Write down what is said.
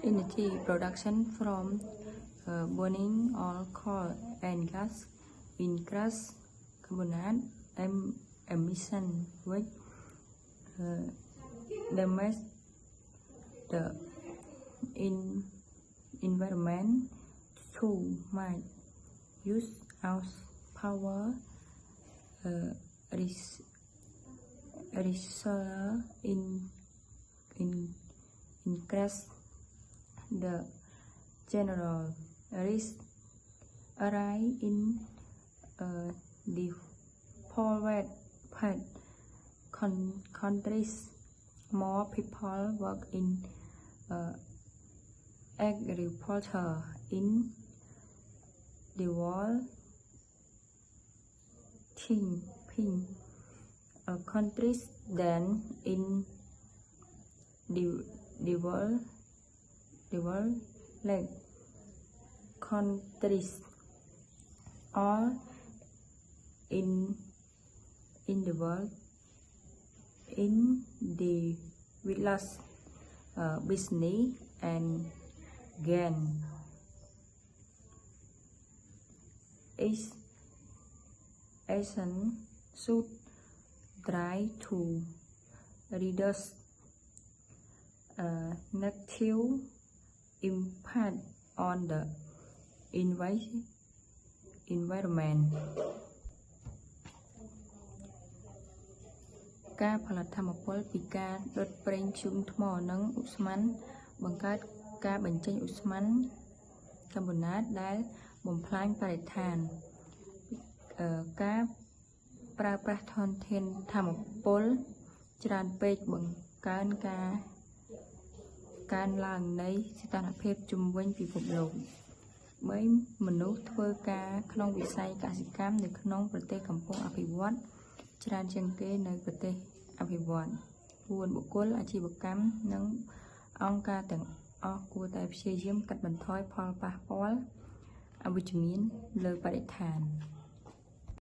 energy production from burning oil, coal, and gas increase carbon emission, which damage the environment. Too much use of power resources increase the general risk arise in developed countries. More people work in agriculture in developing countries than in developed countries. All in the world in the village business and gain Asian should try to reduce negative impact on the environment. ការផលិតថាមពលពីការដុតប្រេងធ្យូងថ្មនិងឧស្ម័នបង្កើតការបញ្ចេញឧស្ម័នកាបូណាតដែលបំផ្លាញបរិស្ថាន ការប្រើប្រាស់ធនធានថាមពលច្រើនពេកបង្កើនការកើនឡើងនៃសីតុណ្ហភាពជុំវិញពិភពលោក មនុស្សធ្វើការក្នុងវិស័យកសិកម្មនៅក្នុងប្រទេសកំពុងអភិវឌ្ឍច្រើនជាងគេនៅប្រទេសអភិវឌ្ឍន៍ 4 បុគ្គលអាជីវកម្មនិងអង្គការទាំងអស់គួរតែព្យាយាមកាត់បន្ថយផលប៉ះពាល់អវិជ្ជមានលើបរិស្ថាន